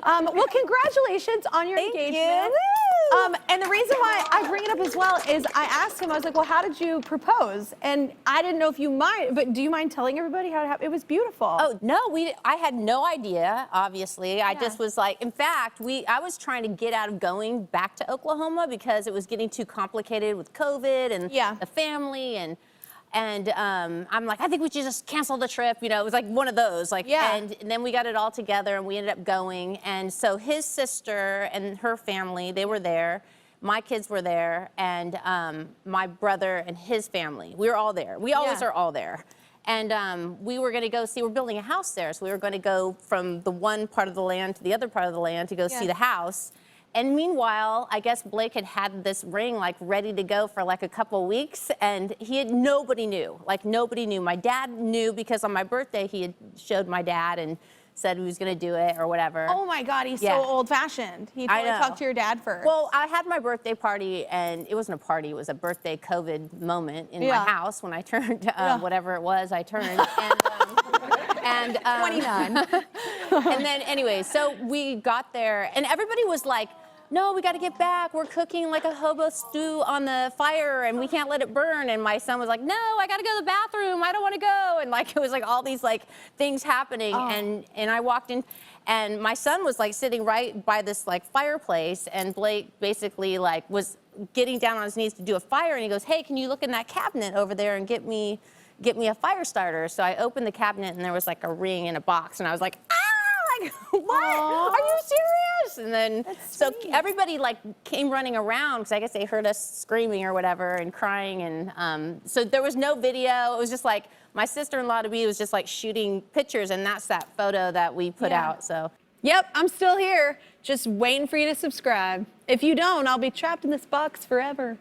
Well, congratulations on your Thank engagement. you. And the reason why I bring it up as well is I asked him, I was like, well, how did you propose? And I didn't know if you mind, but do you mind telling everybody how it happened? It was beautiful. Oh, no, I had no idea, obviously. I just was like, in fact, I was trying to get out of going back to Oklahoma because it was getting too complicated with COVID and the family and I'm like, I think we should just cancel the trip. You know, it was like one of those. Like, and then we got it all together and we ended up going. And so his sister and her family, they were there. My kids were there, and my brother and his family. We were all there. We always are all there. And we were going to go see, we're building a house there. So we were going to go from the one part of the land to the other part of the land to go see the house. And meanwhile, I guess Blake had this ring like ready to go for like a couple weeks, and nobody knew. Like nobody knew. My dad knew because on my birthday he had showed my dad and said he was going to do it or whatever. Oh my God, he's so old-fashioned. He probably talked to your dad first. Well, I had my birthday party, and it wasn't a party. It was a birthday COVID moment in my house when I turned whatever it was I turned. And 29. And then anyway, so we got there, and everybody was like, no, we got to get back. We're cooking like a hobo stew on the fire, and we can't let it burn. And my son was like, no, I got to go to the bathroom. I don't want to go. And like, it was like all these like things happening. And I walked in, and my son was like sitting right by this like fireplace, and Blake basically like was getting down on his knees to do a fire. And he goes, hey, can you look in that cabinet over there and get me a fire starter? So I opened the cabinet, and there was like a ring in a box, and I was like, ah! Like, what? Are you serious? And then, so everybody like came running around because I guess they heard us screaming or whatever and crying. And so there was no video. It was just like my sister-in-law to be was just like shooting pictures, and that's that photo that we put out. So. Yep, I'm still here, just waiting for you to subscribe. If you don't, I'll be trapped in this box forever.